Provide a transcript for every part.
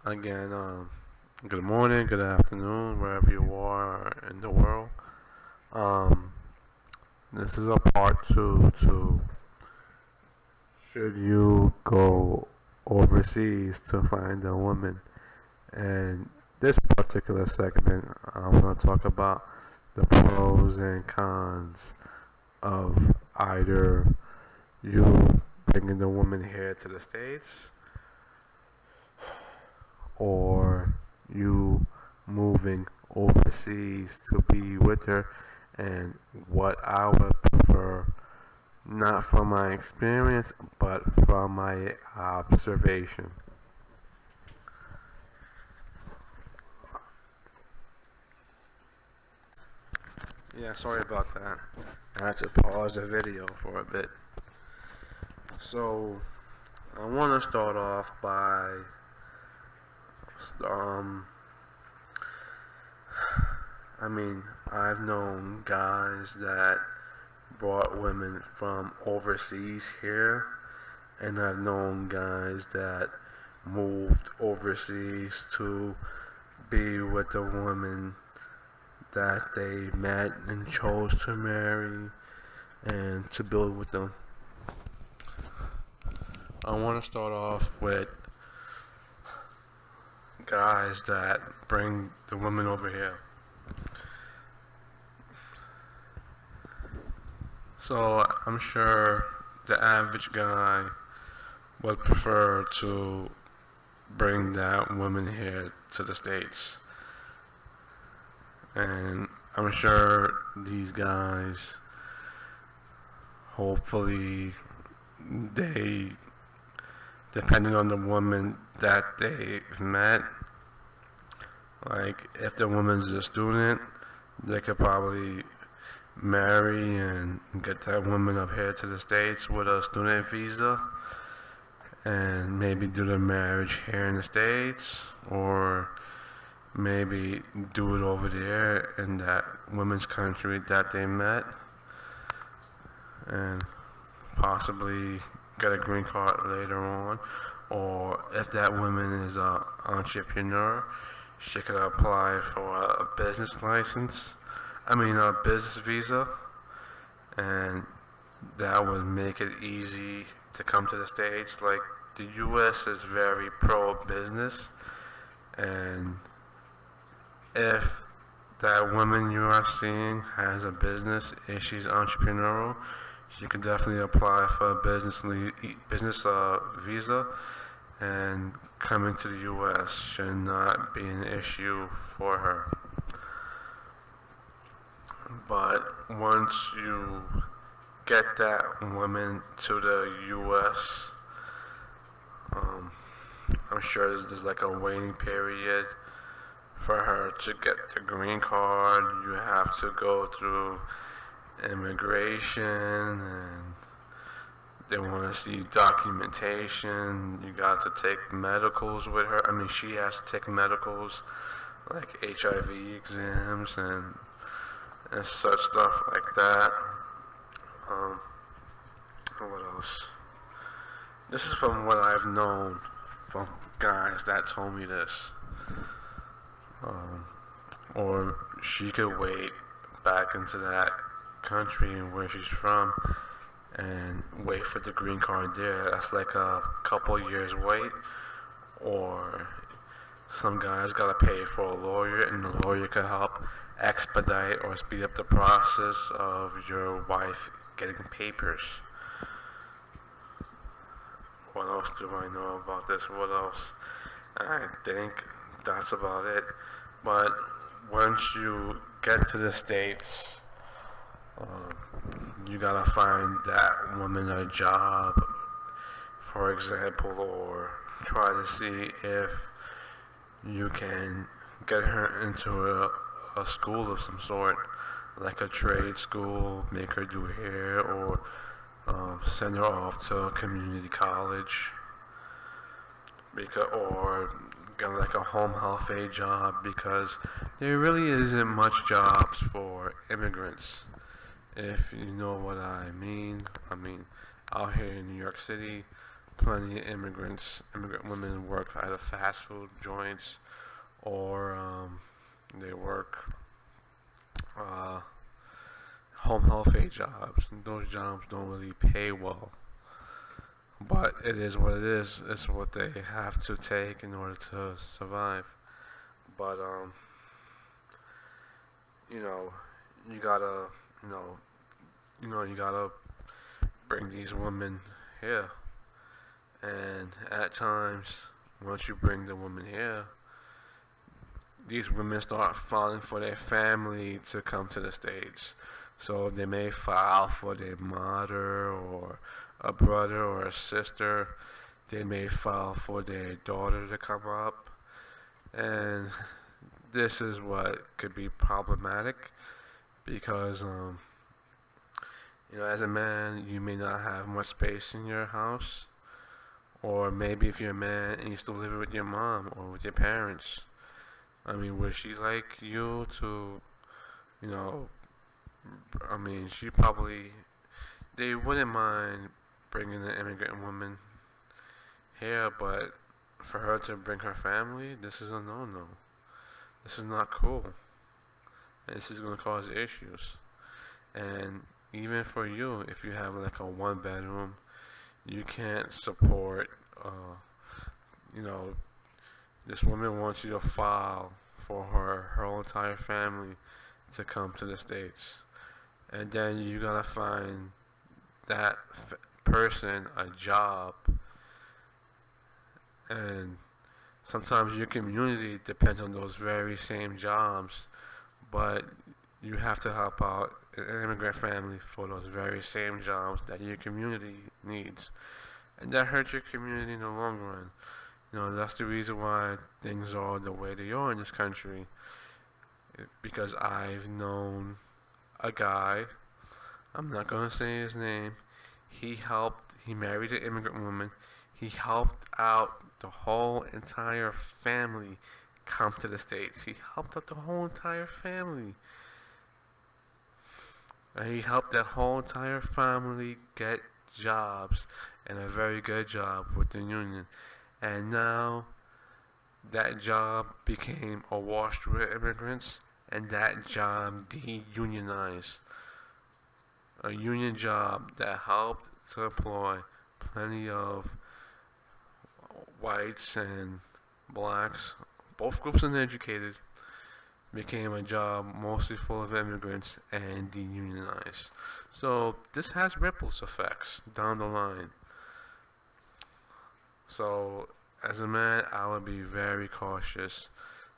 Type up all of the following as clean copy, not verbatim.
Again, good morning, good afternoon, wherever you are in the world. Um, this is a part two to should you go overseas to find a woman. And this particular segment, I'm going to talk about the pros and cons of either you bringing the woman here to the States or you moving overseas to be with her, and what I would prefer, not from my experience but from my observation. Yeah, sorry about that. I had to pause the video for a bit. So I want to start off by um I've known guys that brought women from overseas here, and I've known guys that moved overseas to be with the woman that they met and chose to marry and to build with them. I want to start off with guys that bring the women over here. So I'm sure the average guy would prefer to bring that woman here to the States. And I'm sure these guys, hopefully, they, depending on the woman that they've met, like if the woman's a student, they could probably marry and get that woman up here to the States with a student visa and maybe do the marriage here in the States, or maybe do it over there in that woman's country that they met, and possibly get a green card later on. Or if that woman is an entrepreneur, she could apply for a business license. A business visa, and that would make it easy to come to the States. Like, the U.S. is very pro-business, and if that woman you are seeing has a business, if she's entrepreneurial, she could definitely apply for a business visa, and coming to the U.S. should not be an issue for her. But once you get that woman to the U.S., I'm sure there's like a waiting period for her to get the green card. You have to go through immigration, and they want to see documentation. You got to take medicals with her. She has to take medicals like HIV exams and such stuff like that. What else? This is from what I've known from guys that told me this. Or she could wait back into that country where she's from and wait for the green card there. That's like a couple years wait. Or some guys gotta pay for a lawyer, and the lawyer could help expedite or speed up the process of your wife getting papers. What else do I know about this? What else? I think that's about it. But once you get to the States, you gotta find that woman a job, for example, or try to see if you can get her into a school of some sort, like a trade school, make her do hair, or send her off to a community college, or get like a home health aide job, because there really isn't much jobs for immigrants, if you know what I mean. Out here in New York City, plenty of immigrant women work either fast food joints or they work uh, home health aide jobs. And those jobs don't really pay well, but it is what it is. It's what they have to take in order to survive. But you know, you gotta, you know, you gotta bring these women here. And at times, once you bring the woman here, these women start filing for their family to come to the States. So they may file for their mother or a brother or a sister. They may file for their daughter to come up. And this is what could be problematic because, as a man, you may not have much space in your house. Or maybe if you're a man and you still live with your mom or with your parents. I mean, would she like you to, you know, she probably, they wouldn't mind bringing an immigrant woman here, but for her to bring her family, this is a no-no. This is not cool. And this is going to cause issues. And even for you, if you have like a one-bedroom, you can't support, this woman wants you to file for her whole entire family to come to the States. And then you gotta find that person a job. And sometimes your community depends on those very same jobs, but you have to help out an immigrant family for those very same jobs that your community needs. And that hurts your community in the long run. That's the reason why things are the way they are in this country. Because I've known a guy, I'm not going to say his name, he married an immigrant woman, he helped out the whole entire family come to the States. He helped out the whole entire family. And he helped that whole entire family get jobs, and a very good job with the union. And now that job became awash with immigrants, and that job de-unionized. A union job that helped to employ plenty of whites and blacks, both groups uneducated, became a job mostly full of immigrants and deunionized. So this has ripples effects down the line. So as a man, I would be very cautious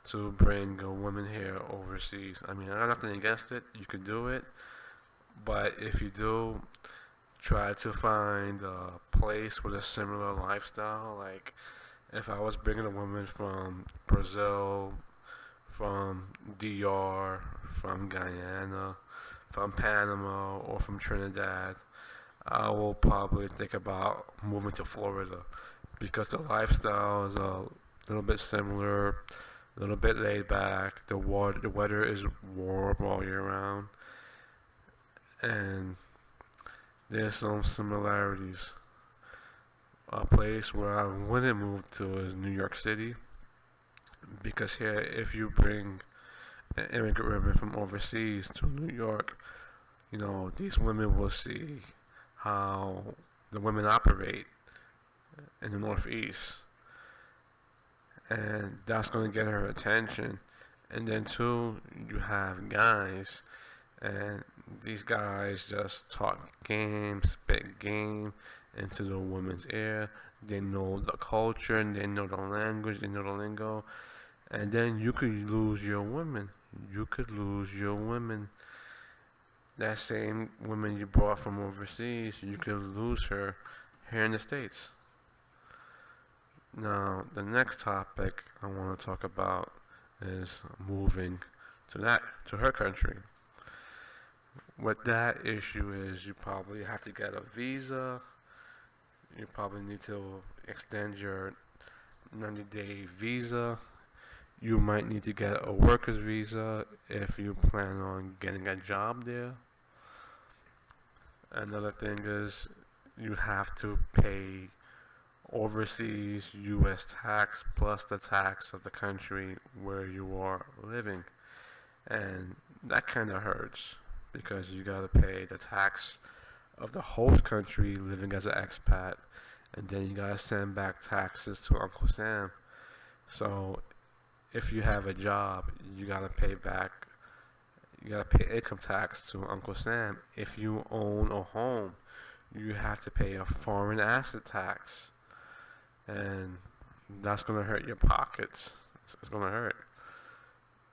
to bring a woman here overseas. I got nothing against it. You could do it. But if you do, try to find a place with a similar lifestyle. Like if I was bringing a woman from Brazil, from DR, from Guyana, from Panama, or from Trinidad, I will probably think about moving to Florida because the lifestyle is a little bit similar, a little bit laid back. The weather is warm all year round, and there's some similarities. A place where I wouldn't move to is New York City, because here, if you bring an immigrant women from overseas to New York, these women will see how the women operate in the Northeast, and that's going to get her attention. And then too, you have guys, and these guys just talk game, spit game into the woman's ear. They know the culture, and they know the language, they know the lingo, and then you could lose your women. You could lose your women. That same woman you brought from overseas, you could lose her here in the States. Now, the next topic I want to talk about is moving to her country. What that issue is, you probably have to get a visa. You probably need to extend your 90-day visa. You might need to get a worker's visa if you plan on getting a job there. Another thing is you have to pay overseas U.S. tax plus the tax of the country where you are living. And that kind of hurts because you got to pay the tax of the host country living as an expat, and then you got to send back taxes to Uncle Sam. So if you have a job, you got to pay back, you got to pay income tax to Uncle Sam. If you own a home, you have to pay a foreign asset tax, and that's going to hurt your pockets. It's going to hurt.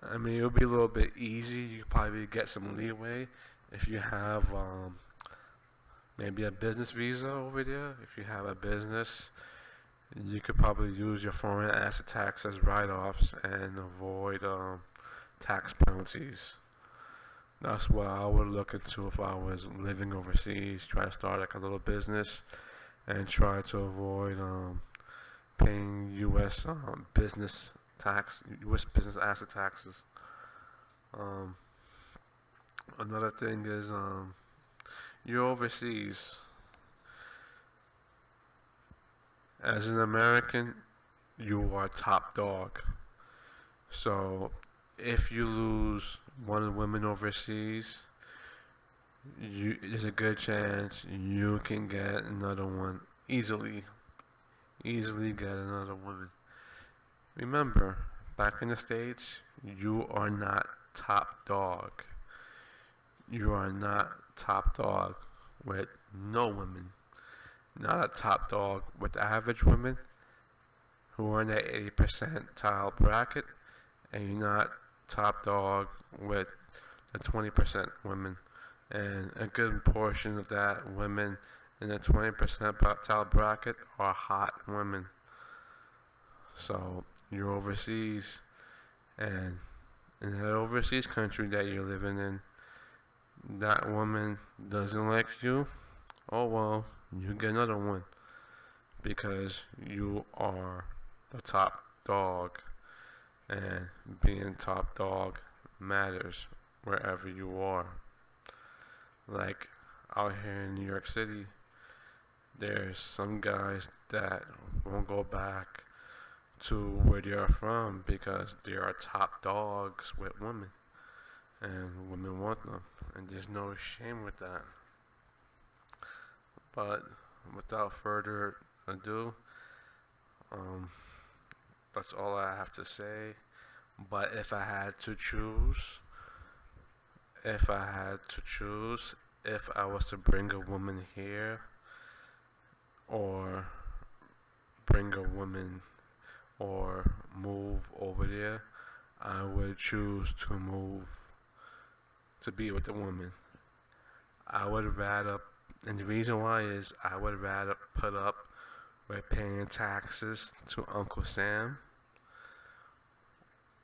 I mean, it'll be a little bit easy. You probably get some leeway if you have maybe a business visa over there. If you have a business, you could probably use your foreign asset tax as write-offs and avoid tax penalties. That's what I would look into if I was living overseas. Try to start like a little business and try to avoid paying U.S. Business tax, U.S. business asset taxes. Another thing is you're overseas. As an American, you are top dog. So if you lose one of the women overseas, there's a good chance you can get another one easily. Easily get another woman. Remember, back in the States, you are not top dog. You are not top dog with no women. Not a top dog with the average women who are in that 80 percentile bracket, and you're not top dog with the 20% women. And a good portion of that women in the 20 percentile bracket are hot women. So you're overseas, and in that overseas country that you're living in, that woman doesn't like you, oh well, you get another one because you are the top dog, and being top dog matters wherever you are. Like out here in New York City, there's some guys that won't go back to where they are from because they are top dogs with women, and women want them, and there's no shame with that. But without further ado, um, that's all I have to say. But if I had to choose, if I had to choose, if I was to bring a woman here or bring a woman or move over there, I would choose to move to be with a woman. I would rather, and the reason why is I would rather put up with paying taxes to Uncle Sam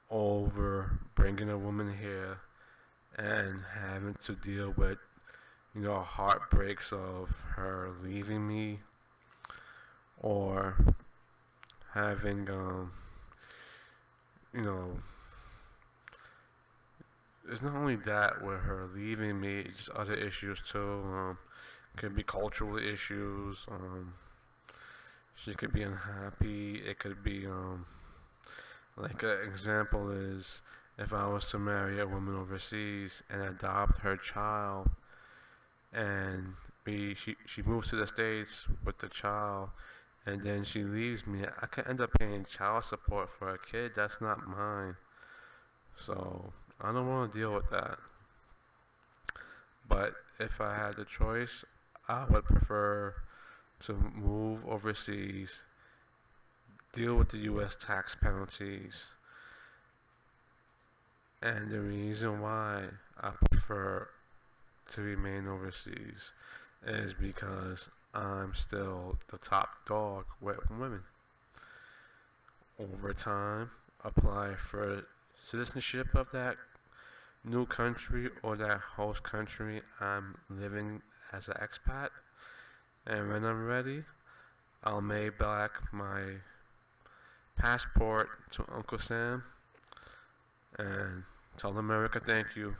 over bringing a woman here and having to deal with, heartbreaks of her leaving me, or having, it's not only that with her leaving me, it's just other issues too. Could be cultural issues. She could be unhappy. It could be, like an example is if I was to marry a woman overseas and adopt her child, and she moves to the States with the child, and then she leaves me, I could end up paying child support for a kid that's not mine. So I don't want to deal with that. But if I had the choice, I would prefer to move overseas, deal with the U.S. tax penalties. And the reason why I prefer to remain overseas is because I'm still the top dog with women. Over time, apply for citizenship of that new country or that host country I'm living as an expat. And when I'm ready, I'll mail back my passport to Uncle Sam and tell America thank you.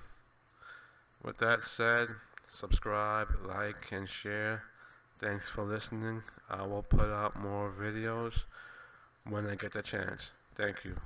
With that said, subscribe, like, and share. Thanks for listening. I will put out more videos when I get the chance. Thank you.